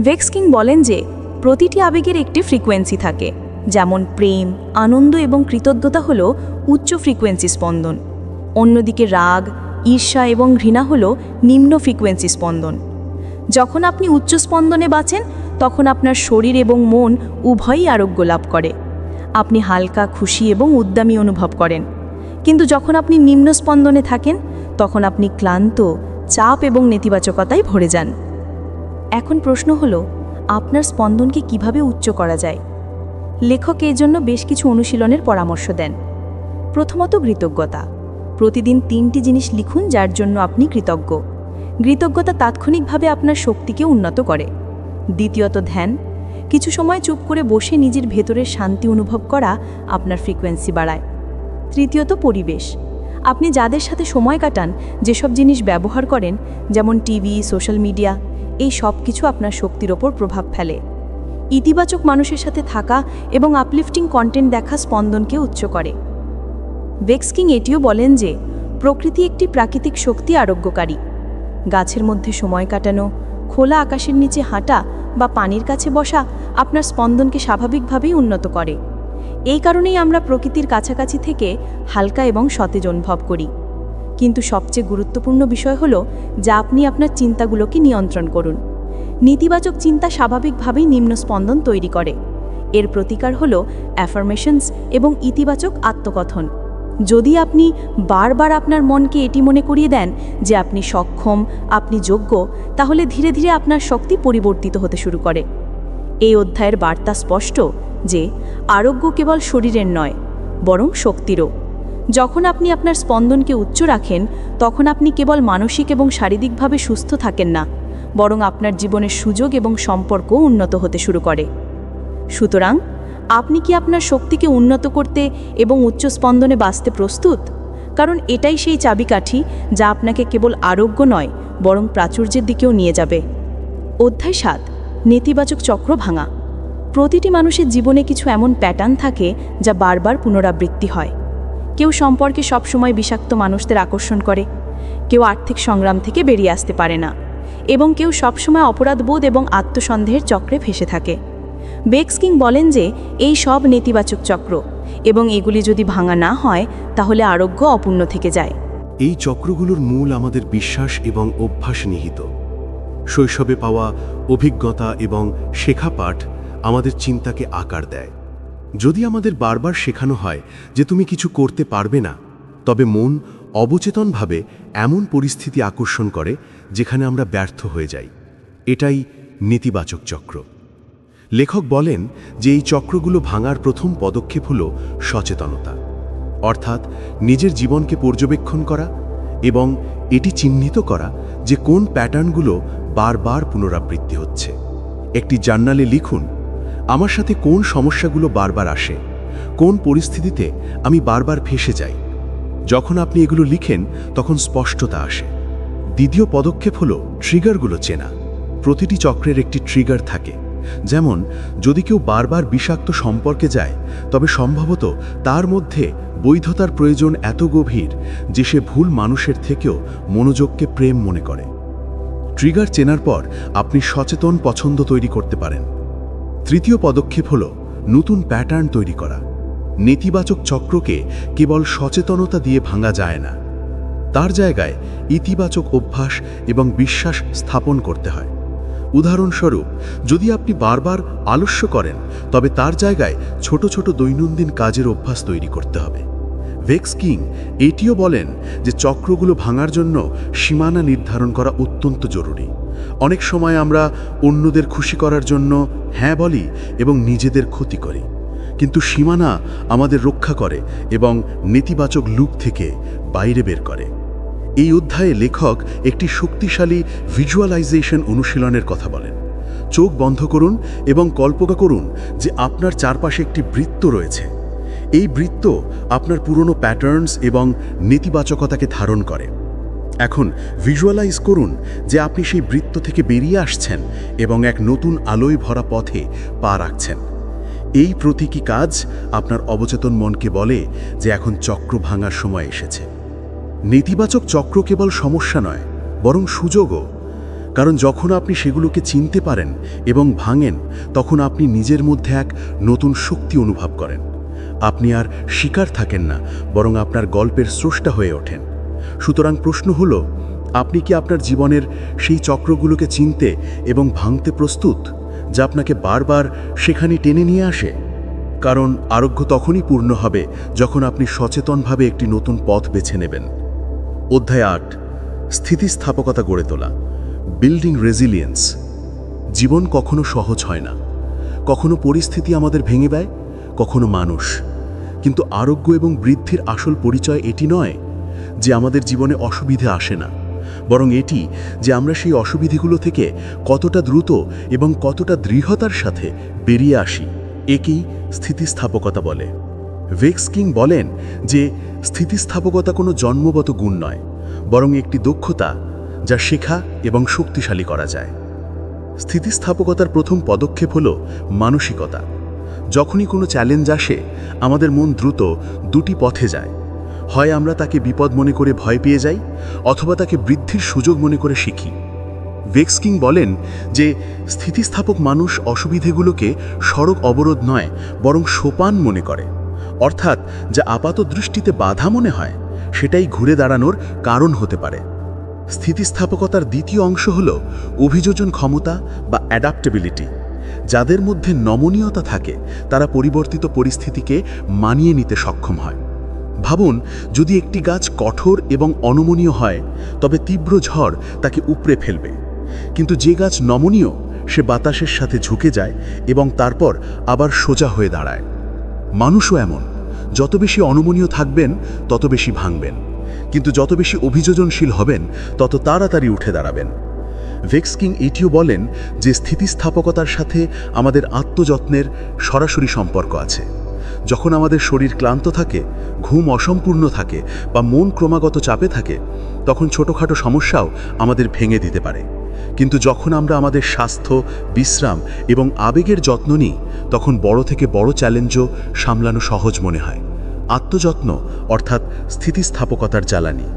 ভেক্স কিং বলেন যে প্রতিটি আবেগের একটি ফ্রিকোয়েন্সি থাকে। যেমন প্রেম, আনন্দ এবং কৃতজ্ঞতা হলো উচ্চ ফ্রিকোয়েন্সি স্পন্দন। অন্যদিকে রাগ, ঈর্ষা এবং ঘৃণা হলো নিম্ন ফ্রিকোয়েন্সি স্পন্দন। যখন আপনি উচ্চ স্পন্দনে বাঁচেন, তখন আপনার শরীর এবং মন উভয়ই আরোগ্য লাভ করে। আপনি হালকা, খুশি এবং উদ্যমী অনুভব করেন। কিন্তু যখন আপনি নিম্ন স্পন্দনে থাকেন, তখন আপনি ক্লান্ত, চাপ এবং নেতিবাচকতায় ভরে যান। এখন প্রশ্ন হলো, আপনার স্পন্দনকে কিভাবে উচ্চ করা যায়? লেখক এই জন্য বেশ কিছু অনুশীলনের পরামর্শ দেন। প্রথমত, কৃতজ্ঞতা। প্রতিদিন 3টি জিনিস লিখুন যার জন্য আপনি কৃতজ্ঞ। কৃতজ্ঞতা তাৎক্ষণিকভাবে আপনার শক্তিকে উন্নত করে। দ্বিতীয়ত, ধ্যান। কিছু সময় চুপ করে বসে নিজের ভেতরের শান্তি অনুভব করা আপনার ফ্রিকোয়েন্সি বাড়ায়। তৃতীয়ত, পরিবেশ। আপনি যাদের সাথে সময় কাটান, যেসব জিনিস ব্যবহার করেন, যেমন টিভি, সোশ্যাল মিডিয়া, এই সব কিছু আপনার শক্তির ওপর প্রভাব ফেলে। ইতিবাচক মানুষের সাথে থাকা এবং আপলিফটিং কন্টেন্ট দেখা স্পন্দনকে উচ্চ করে। ভেক্সকিং এটিও বলেন যে প্রকৃতি একটি প্রাকৃতিক শক্তি আরোগ্যকারী। গাছের মধ্যে সময় কাটানো, খোলা আকাশের নিচে হাঁটা বা পানির কাছে বসা আপনার স্পন্দনকে স্বাভাবিকভাবেই উন্নত করে। এই কারণেই আমরা প্রকৃতির কাছাকাছি থেকে হালকা এবং সতেজ অনুভব করি। কিন্তু সবচেয়ে গুরুত্বপূর্ণ বিষয় হলো যা আপনি আপনার চিন্তাগুলোকে নিয়ন্ত্রণ করুন। নেতিবাচক চিন্তা স্বাভাবিকভাবেই নিম্ন স্পন্দন তৈরি করে। এর প্রতিকার হলো অ্যাফার্মেশনস এবং ইতিবাচক আত্মকথন। যদি আপনি বারবার আপনার মনকে এটি মনে করিয়ে দেন যে আপনি সক্ষম, আপনি যোগ্য, তাহলে ধীরে ধীরে আপনার শক্তি পরিবর্তিত হতে শুরু করে। এই অধ্যায়ের বার্তা স্পষ্ট যে আরোগ্য কেবল শরীরের নয়, বরং শক্তিরও। যখন আপনি আপনার স্পন্দনকে উচ্চ রাখেন, তখন আপনি কেবল মানসিক এবং শারীরিকভাবে সুস্থ থাকেন না, বরং আপনার জীবনের সুযোগ এবং সম্পর্কও উন্নত হতে শুরু করে। সুতরাং আপনি কি আপনার শক্তিকে উন্নত করতে এবং উচ্চ স্পন্দনে বাঁচতে প্রস্তুত? কারণ এটাই সেই চাবিকাঠি যা আপনাকে কেবল আরোগ্য নয়, বরং প্রাচুর্যের দিকেও নিয়ে যাবে। অধ্যায় 7, নেতিবাচক চক্র ভাঙা। প্রতিটি মানুষের জীবনে কিছু এমন প্যাটার্ন থাকে যা বারবার পুনরাবৃত্তি হয়। কেউ সম্পর্কে সবসময় বিষাক্ত মানুষদের আকর্ষণ করে, কেউ আর্থিক সংগ্রাম থেকে বেরিয়ে আসতে পারে না, এবং কেউ সবসময় অপরাধবোধ এবং আত্মসন্দেহের চক্রে ফেসে থাকে। ভেক্সকিং বলেন যে এই সব নেতিবাচক চক্র, এবং এগুলি যদি ভাঙা না হয় তাহলে আরোগ্য অপূর্ণ থেকে যায়। এই চক্রগুলোর মূল আমাদের বিশ্বাস এবং অভ্যাস নিহিত। শৈশবে পাওয়া অভিজ্ঞতা এবং শেখা পাঠ আমাদের চিন্তাকে আকার দেয়। যদি আমাদের বারবার শেখানো হয় যে তুমি কিছু করতে পারবে না, তবে মন অবচেতনভাবে এমন পরিস্থিতি আকর্ষণ করে যেখানে আমরা ব্যর্থ হয়ে যাই। এটাই নেতিবাচক চক্র। লেখক বলেন যে এই চক্রগুলো ভাঙার প্রথম পদক্ষেপ হলো সচেতনতা, অর্থাৎ নিজের জীবনকে পর্যবেক্ষণ করা এবং এটি চিহ্নিত করা যে কোন প্যাটার্নগুলো বারবার পুনরাবৃত্তি হচ্ছে। একটি জার্নালে লিখুন, আমার সাথে কোন সমস্যাগুলো বারবার আসে, কোন পরিস্থিতিতে আমি বারবার ফেঁসে যাই। যখন আপনি এগুলো লিখেন তখন স্পষ্টতা আসে। দ্বিতীয় পদক্ষেপ হলো ট্রিগারগুলো চেনা। প্রতিটি চক্রের একটি ট্রিগার থাকে। যেমন যদি কেউ বারবার বিষাক্ত সম্পর্কে যায়, তবে সম্ভবত তার মধ্যে বৈধতার প্রয়োজন এত গভীর যে সে ভুল মানুষের থেকেও মনোযোগকে প্রেম মনে করে। ট্রিগার চেনার পর আপনি সচেতন পছন্দ তৈরি করতে পারেন। তৃতীয় পদক্ষেপ হলো নতুন প্যাটার্ন তৈরি করা। নেতিবাচক চক্রকে কেবল সচেতনতা দিয়ে ভাঙা যায় না, তার জায়গায় ইতিবাচক অভ্যাস এবং বিশ্বাস স্থাপন করতে হয়। উদাহরণস্বরূপ, যদি আপনি বারবার আলস্য করেন, তবে তার জায়গায় ছোট ছোট দৈনন্দিন কাজের অভ্যাস তৈরি করতে হবে। ভেক্সকিং এটিও বলেন যে চক্রগুলো ভাঙার জন্য সীমানা নির্ধারণ করা অত্যন্ত জরুরি। অনেক সময় আমরা অন্যদের খুশি করার জন্য হ্যাঁ বলি এবং নিজেদের ক্ষতি করি, কিন্তু সীমানা আমাদের রক্ষা করে এবং নেতিবাচক লুপ থেকে বাইরে বের করে। এই অধ্যায়ে লেখক একটি শক্তিশালী ভিজুয়ালাইজেশন অনুশীলনের কথা বলেন। চোখ বন্ধ করুন এবং কল্পনা করুন যে আপনার চারপাশে একটি বৃত্ত রয়েছে। এই বৃত্ত আপনার পুরনো প্যাটার্নস এবং নেতিবাচকতাকে ধারণ করে। এখন ভিজুয়ালাইজ করুন যে আপনি সেই বৃত্ত থেকে বেরিয়ে আসছেন এবং এক নতুন আলোয় ভরা পথে পা রাখছেন। এই প্রতীকী কাজ আপনার অবচেতন মনকে বলে যে এখন চক্র ভাঙার সময় এসেছে। নেতিবাচক চক্র কেবল সমস্যা নয়, বরং সুযোগও। কারণ যখন আপনি সেগুলোকে চিনতে পারেন এবং ভাঙেন, তখন আপনি নিজের মধ্যে এক নতুন শক্তি অনুভব করেন। আপনি আর শিকার থাকেন না, বরং আপনার গল্পের স্রষ্টা হয়ে ওঠেন। সুতরাং প্রশ্ন হলো, আপনি কি আপনার জীবনের সেই চক্রগুলোকে চিনতে এবং ভাঙতে প্রস্তুত, যা আপনাকে বারবার সেখানে টেনে নিয়ে আসে? কারণ আরোগ্য তখনই পূর্ণ হবে যখন আপনি সচেতনভাবে একটি নতুন পথ বেছে নেবেন। অধ্যায় 8, স্থিতিস্থাপকতা গড়ে তোলা, বিল্ডিং রেজিলিয়েন্স। জীবন কখনো সহজ হয় না, কখনো পরিস্থিতি আমাদের ভেঙে দেয়, কখনো মানুষ। কিন্তু আরোগ্য এবং বৃদ্ধির আসল পরিচয় এটি নয় যে আমাদের জীবনে অসুবিধে আসে না, বরং এটি যে আমরা সেই অসুবিধাগুলো থেকে কতটা দ্রুত এবং কতটা দৃঢ়তার সাথে বেরিয়ে আসি। একেই স্থিতিস্থাপকতা বলে। ভেক্স কিং বলেন যে স্থিতিস্থাপকতা কোনো জন্মগত গুণ নয়, বরং একটি দক্ষতা যা শেখা এবং শক্তিশালী করা যায়। স্থিতিস্থাপকতার প্রথম পদক্ষেপ হল মানসিকতা। যখনই কোনো চ্যালেঞ্জ আসে, আমাদের মন দ্রুত দুটি পথে যায়। হয় আমরা তাকে বিপদ মনে করে ভয় পেয়ে যাই, অথবা তাকে বৃদ্ধির সুযোগ মনে করে শিখি। ভেক্স কিং বলেন যে স্থিতিস্থাপক মানুষ অসুবিধেগুলোকে সড়ক অবরোধ নয়, বরং সোপান মনে করে। অর্থাৎ যা আপাত দৃষ্টিতে বাধা মনে হয়, সেটাই ঘুরে দাঁড়ানোর কারণ হতে পারে। স্থিতিস্থাপকতার দ্বিতীয় অংশ হল অভিযোজন ক্ষমতা বা অ্যাডাপ্টেবিলিটি। যাদের মধ্যে নমনীয়তা থাকে, তারা পরিবর্তিত পরিস্থিতিকে মানিয়ে নিতে সক্ষম হয়। ভাবুন, যদি একটি গাছ কঠোর এবং অনমনীয় হয়, তবে তীব্র ঝড় তাকে উপড়ে ফেলবে। কিন্তু যে গাছ নমনীয়, সে বাতাসের সাথে ঝুঁকে যায় এবং তারপর আবার সোজা হয়ে দাঁড়ায়। মানুষও এমন, যত বেশি অনমনীয় থাকবেন তত বেশি ভাঙবেন, কিন্তু যত বেশি অভিযোজনশীল হবেন তত তাড়াতাড়ি উঠে দাঁড়াবেন। ভেক্স কিং এটিও বলেন যে স্থিতিস্থাপকতার সাথে আমাদের আত্মযত্নের সরাসরি সম্পর্ক আছে। যখন আমাদের শরীর ক্লান্ত থাকে, ঘুম অসম্পূর্ণ থাকে বা মন ক্রমাগত চাপে থাকে, তখন ছোটোখাটো সমস্যাও আমাদের ভেঙে দিতে পারে। কিন্তু যখন আমরা আমাদের স্বাস্থ্য, বিশ্রাম এবং আবেগের যত্ন নিই, তখন বড় থেকে বড় চ্যালেঞ্জও সামলানো সহজ মনে হয়। আত্মযত্ন অর্থাৎ স্থিতিস্থাপকতার জ্বালানি।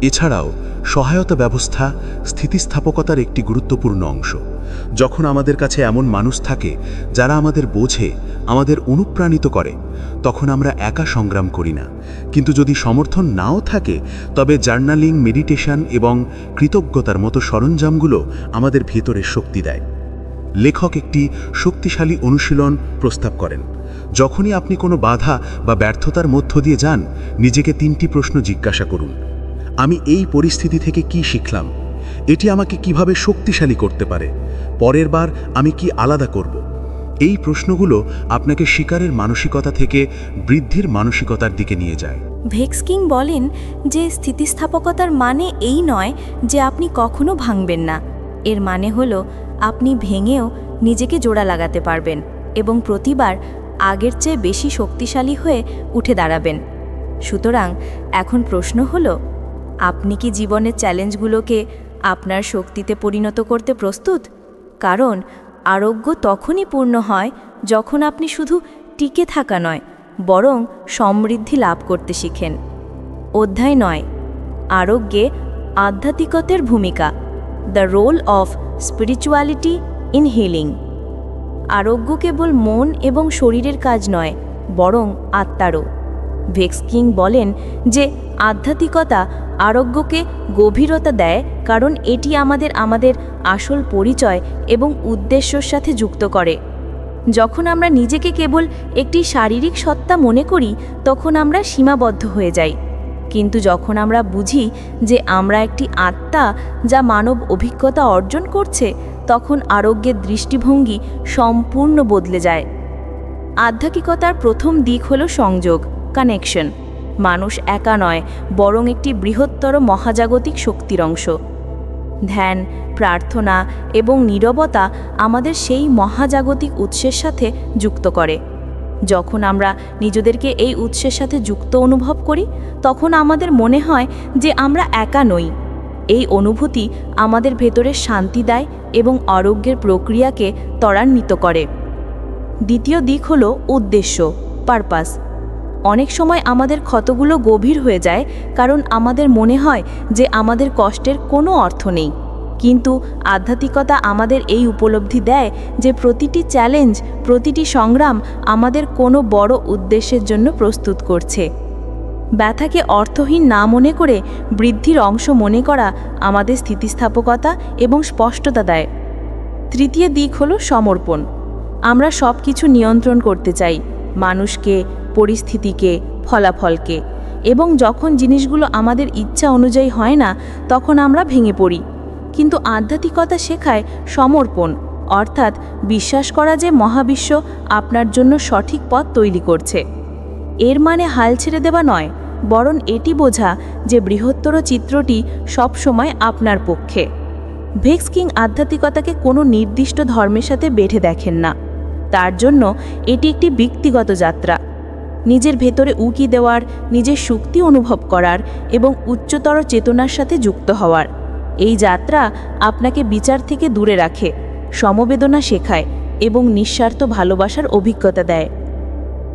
এছাড়াও সহায়তা ব্যবস্থা স্থিতিস্থাপকতার একটি গুরুত্বপূর্ণ অংশ। যখন আমাদের কাছে এমন মানুষ থাকে যারা আমাদের বোঝে, আমাদের অনুপ্রাণিত করে, তখন আমরা একা সংগ্রাম করি না। কিন্তু যদি সমর্থন নাও থাকে, তবে জার্নালিং, মেডিটেশন এবং কৃতজ্ঞতার মতো সরঞ্জামগুলো আমাদের ভেতরে শক্তি দেয়। লেখক একটি শক্তিশালী অনুশীলন প্রস্তাব করেন। যখনই আপনি কোনো বাধা বা ব্যর্থতার মধ্য দিয়ে যান, নিজেকে 3টি প্রশ্ন জিজ্ঞাসা করুন। আমি এই পরিস্থিতি থেকে কি শিখলাম? এটি আমাকে কিভাবে শক্তিশালী করতে পারে? পরের বার আমি কি আলাদা করব? এই প্রশ্নগুলো আপনাকে শিকারের মানসিকতা থেকে বৃদ্ধির মানসিকতার দিকে নিয়ে যায়। ভেক্স কিং বলেন যে স্থিতিস্থাপকতার মানে এই নয় যে আপনি কখনো ভাঙবেন না। এর মানে হলো আপনি ভেঙেও নিজেকে জোড়া লাগাতে পারবেন এবং প্রতিবার আগের চেয়ে বেশি শক্তিশালী হয়ে উঠে দাঁড়াবেন। সুতরাং এখন প্রশ্ন হলো, আপনি কি জীবনের চ্যালেঞ্জগুলোকে আপনার শক্তিতে পরিণত করতে প্রস্তুত? কারণ আরোগ্য তখনই পূর্ণ হয় যখন আপনি শুধু টিকে থাকা নয়, বরং সমৃদ্ধি লাভ করতে শিখেন। অধ্যায় 9, আরোগ্যে আধ্যাত্মিকতার ভূমিকা, the role of spirituality in healing. আরোগ্য কেবল মন এবং শরীরের কাজ নয়, বরং আত্মারও। ভেক্স কিং বলেন যে আধ্যাত্মিকতা আরোগ্যকে গভীরতা দেয়, কারণ এটি আমাদের আসল পরিচয় এবং উদ্দেশ্যর সাথে যুক্ত করে। যখন আমরা নিজেকে কেবল একটি শারীরিক সত্তা মনে করি, তখন আমরা সীমাবদ্ধ হয়ে যাই। কিন্তু যখন আমরা বুঝি যে আমরা একটি আত্মা যা মানব অভিজ্ঞতা অর্জন করছে, তখন আরোগ্যের দৃষ্টিভঙ্গি সম্পূর্ণ বদলে যায়। আধ্যাত্মিকতার প্রথম দিক হলো সংযোগ, কানেকশন। মানুষ একা নয়, বরং একটি বৃহত্তর মহাজাগতিক শক্তির অংশ। ধ্যান, প্রার্থনা এবং নীরবতা আমাদের সেই মহাজাগতিক উৎসের সাথে যুক্ত করে। যখন আমরা নিজেদেরকে এই উৎসের সাথে যুক্ত অনুভব করি, তখন আমাদের মনে হয় যে আমরা একা নই। এই অনুভূতি আমাদের ভেতরে শান্তি দেয় এবং আরোগ্যের প্রক্রিয়াকে ত্বরান্বিত করে। দ্বিতীয় দিক হলো উদ্দেশ্য, পারপাস। অনেক সময় আমাদের ক্ষতগুলো গভীর হয়ে যায় কারণ আমাদের মনে হয় যে আমাদের কষ্টের কোনো অর্থ নেই। কিন্তু আধ্যাত্মিকতা আমাদের এই উপলব্ধি দেয় যে প্রতিটি চ্যালেঞ্জ, প্রতিটি সংগ্রাম আমাদের কোনো বড় উদ্দেশ্যের জন্য প্রস্তুত করছে। ব্যথাকে অর্থহীন না মনে করে বৃদ্ধির অংশ মনে করা আমাদের স্থিতিস্থাপকতা এবং স্পষ্টতা দেয়। তৃতীয় দিক হলো সমর্পণ। আমরা সব কিছু নিয়ন্ত্রণ করতে চাই, মানুষকে, পরিস্থিতিকে, ফলাফলকে। এবং যখন জিনিসগুলো আমাদের ইচ্ছা অনুযায়ী হয় না, তখন আমরা ভেঙে পড়ি। কিন্তু আধ্যাত্মিকতা শেখায় সমর্পণ, অর্থাৎ বিশ্বাস করা যে মহাবিশ্ব আপনার জন্য সঠিক পথ তৈরি করছে। এর মানে হাল ছেড়ে দেওয়া নয়, বরং এটি বোঝা যে বৃহত্তর চিত্রটি সবসময় আপনার পক্ষে। ভেক্স কিং আধ্যাত্মিকতাকে কোনো নির্দিষ্ট ধর্মের সাথে বেঁধে দেখেন না। তার জন্য এটি একটি ব্যক্তিগত যাত্রা, নিজের ভেতরে উকি দেওয়ার, নিজের শক্তি অনুভব করার এবং উচ্চতর চেতনার সাথে যুক্ত হওয়ার। এই যাত্রা আপনাকে বিচার থেকে দূরে রাখে, সমবেদনা শেখায় এবং নিঃস্বার্থ ভালোবাসার অভিজ্ঞতা দেয়।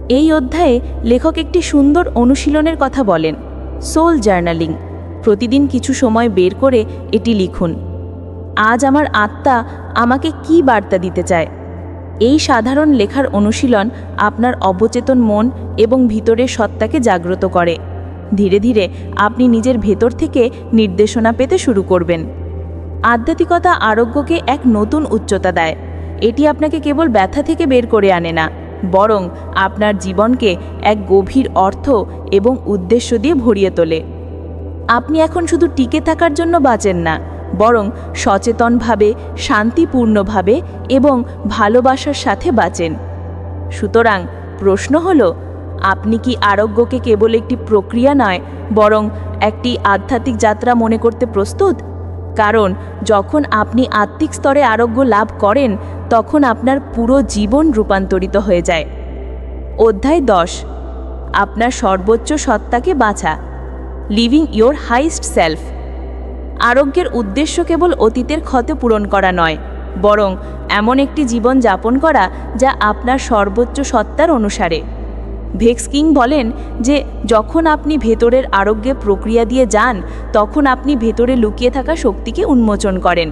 এই অধ্যায়ে লেখক একটি সুন্দর অনুশীলনের কথা বলেন, সোল জার্নালিং। প্রতিদিন কিছু সময় বের করে এটি লিখুন, আজ আমার আত্মা আমাকে কী বার্তা দিতে চায়। এই সাধারণ লেখার অনুশীলন আপনার অবচেতন মন এবং ভিতরের সত্তাকে জাগ্রত করে। ধীরে ধীরে আপনি নিজের ভেতর থেকে নির্দেশনা পেতে শুরু করবেন। আধ্যাত্মিকতা আরোগ্যকে এক নতুন উচ্চতা দেয়। এটি আপনাকে কেবল ব্যথা থেকে বের করে আনে না, বরং আপনার জীবনকে এক গভীর অর্থ এবং উদ্দেশ্য দিয়ে ভরিয়ে তোলে। আপনি এখন শুধু টিকে থাকার জন্য বাঁচেন না, বরং সচেতনভাবে, শান্তিপূর্ণভাবে এবং ভালোবাসার সাথে বাঁচেন। সুতরাং প্রশ্ন হলো, আপনি কি আরোগ্যকে কেবল একটি প্রক্রিয়া নয়, বরং একটি আধ্যাত্মিক যাত্রা মনে করতে প্রস্তুত? কারণ যখন আপনি আত্মিক স্তরে আরোগ্য লাভ করেন, তখন আপনার পুরো জীবন রূপান্তরিত হয়ে যায়। অধ্যায় 10, আপনার সর্বোচ্চ সত্তাকে বাঁচা, লিভিং ইয়োর হাইস্ট সেলফ। আরোগ্যের উদ্দেশ্য কেবল অতীতের ক্ষত পূরণ করা নয়, বরং এমন একটি জীবন যাপন করা যা আপনার সর্বোচ্চ সত্তার অনুসারে। ভেক্স কিং বলেন যে যখন আপনি ভেতরের আরোগ্যের প্রক্রিয়া দিয়ে যান, তখন আপনি ভেতরে লুকিয়ে থাকা শক্তিকে উন্মোচন করেন।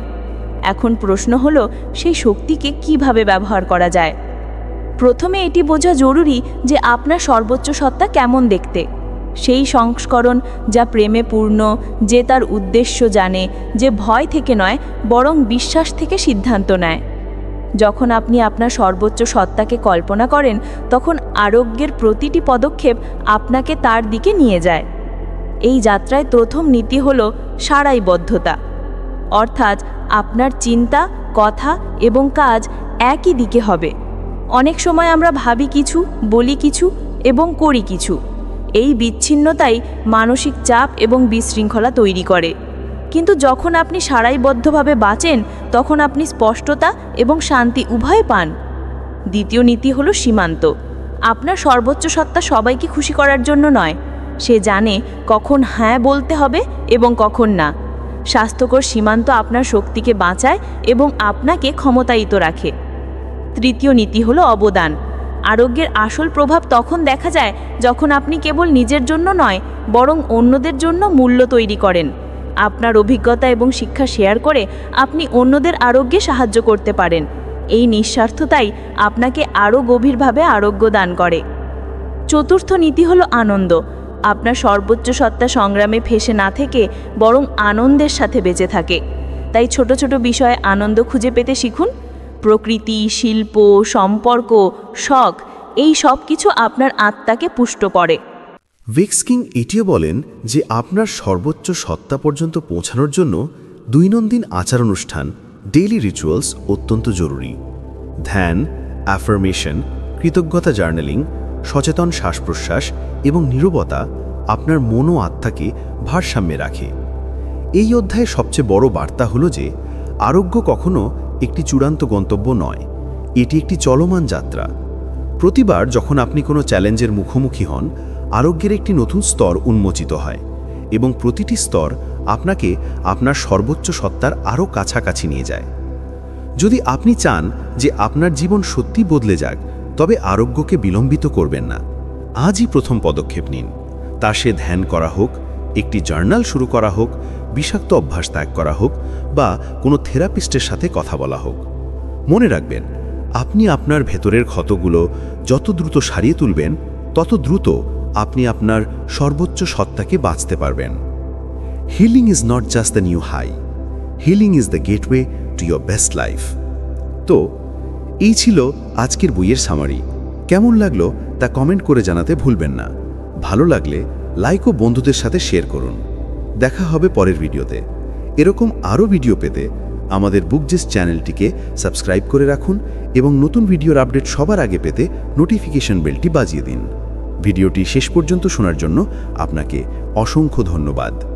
এখন প্রশ্ন হলো, সেই শক্তিকে কিভাবে ব্যবহার করা যায়? প্রথমে এটি বোঝা জরুরি যে আপনার সর্বোচ্চ সত্তা কেমন দেখতে। সেই সংস্করণ যা প্রেমে পূর্ণ, যে তার উদ্দেশ্য জানে, যে ভয় থেকে নয় বরং বিশ্বাস থেকে সিদ্ধান্ত নেয়। যখন আপনি আপনার সর্বোচ্চ সত্তাকে কল্পনা করেন, তখন আরোগ্যের প্রতিটি পদক্ষেপ আপনাকে তার দিকে নিয়ে যায়। এই যাত্রায় প্রথম নীতি হল সারাইবদ্ধতা, অর্থাৎ আপনার চিন্তা, কথা এবং কাজ একই দিকে হবে। অনেক সময় আমরা ভাবি কিছু, বলি কিছু এবং করি কিছু। এই বিচ্ছিন্নতাই মানসিক চাপ এবং বিশৃঙ্খলা তৈরি করে। কিন্তু যখন আপনি সারাইবদ্ধভাবে বাঁচেন, তখন আপনি স্পষ্টতা এবং শান্তি উভয় পান। দ্বিতীয় নীতি হলো সীমান্ত। আপনার সর্বোচ্চ সত্তা সবাইকে খুশি করার জন্য নয়, সে জানে কখন হ্যাঁ বলতে হবে এবং কখন না। স্বাস্থ্যকর সীমান্ত আপনার শক্তিকে বাঁচায় এবং আপনাকে ক্ষমতায়িত রাখে। তৃতীয় নীতি হলো অবদান। আরোগ্যের আসল প্রভাব তখন দেখা যায় যখন আপনি কেবল নিজের জন্য নয়, বরং অন্যদের জন্য মূল্য তৈরি করেন। আপনার অভিজ্ঞতা এবং শিক্ষা শেয়ার করে আপনি অন্যদের আরোগ্যে সাহায্য করতে পারেন। এই নিঃস্বার্থতাই আপনাকে আরও গভীরভাবে আরোগ্য দান করে। চতুর্থ নীতি হলো আনন্দ। আপনার সর্বোচ্চ সত্তা সংগ্রামে ফেঁসে না থেকে বরং আনন্দের সাথে বেঁচে থাকে। তাই ছোট ছোট বিষয়ে আনন্দ খুঁজে পেতে শিখুন। প্রকৃতি, শিল্প, সম্পর্ক, শখ, এই সব কিছু আপনার আত্মাকে পুষ্ট করে। ভেক্স কিং এটিও বলেন যে আপনার সর্বোচ্চ সত্তা পর্যন্ত পৌঁছানোর জন্য দৈনন্দিন আচার অনুষ্ঠান, ডেইলি রিচুয়ালস অত্যন্ত জরুরি। ধ্যান, অ্যাফার্মেশন, কৃতজ্ঞতা জার্নালিং, সচেতন শ্বাস প্রশ্বাস এবং নীরবতা আপনার মন ও আত্মাকে ভারসাম্যে রাখে। এই অধ্যায়ে সবচেয়ে বড় বার্তা হলো যে আরোগ্য কখনো একটি চূড়ান্ত গন্তব্য নয়, এটি একটি চলমান যাত্রা। প্রতিবার যখন আপনি কোনো চ্যালেঞ্জের মুখোমুখি হন, আরোগ্যের একটি নতুন স্তর উন্মোচিত হয় এবং প্রতিটি স্তর আপনাকে আপনার সর্বোচ্চ সত্তার আরও কাছাকাছি নিয়ে যায়। যদি আপনি চান যে আপনার জীবন সত্যি বদলে যাক, তবে আরোগ্যকে বিলম্বিত করবেন না। আজই প্রথম পদক্ষেপ নিন। তা সে ধ্যান করা হোক, একটি জার্নাল শুরু করা হোক, বিষাক্ত অভ্যাস ত্যাগ করা হোক বা কোনো থেরাপিস্টের সাথে কথা বলা হোক। মনে রাখবেন, আপনি আপনার ভেতরের ক্ষতগুলো যত দ্রুত সারিয়ে তুলবেন, তত দ্রুত আপনি আপনার সর্বোচ্চ সত্তাকে বাঁচতে পারবেন। Healing is not just the new high, healing is the gateway to your best life. তো এই ছিল আজকের বইয়ের সামারি। কেমন লাগলো তা কমেন্ট করে জানাতে ভুলবেন না। ভালো লাগলে লাইক ও বন্ধুদের সাথে শেয়ার করুন। দেখা হবে পরের ভিডিওতে। এরকম আরও ভিডিও পেতে আমাদের বুকজিস্ট চ্যানেলটিকে সাবস্ক্রাইব করে রাখুন এবং নতুন ভিডিওর আপডেট সবার আগে পেতে নোটিফিকেশন বেলটি বাজিয়ে দিন। ভিডিওটি শেষ পর্যন্ত শোনার জন্য আপনাকে অসংখ্য ধন্যবাদ।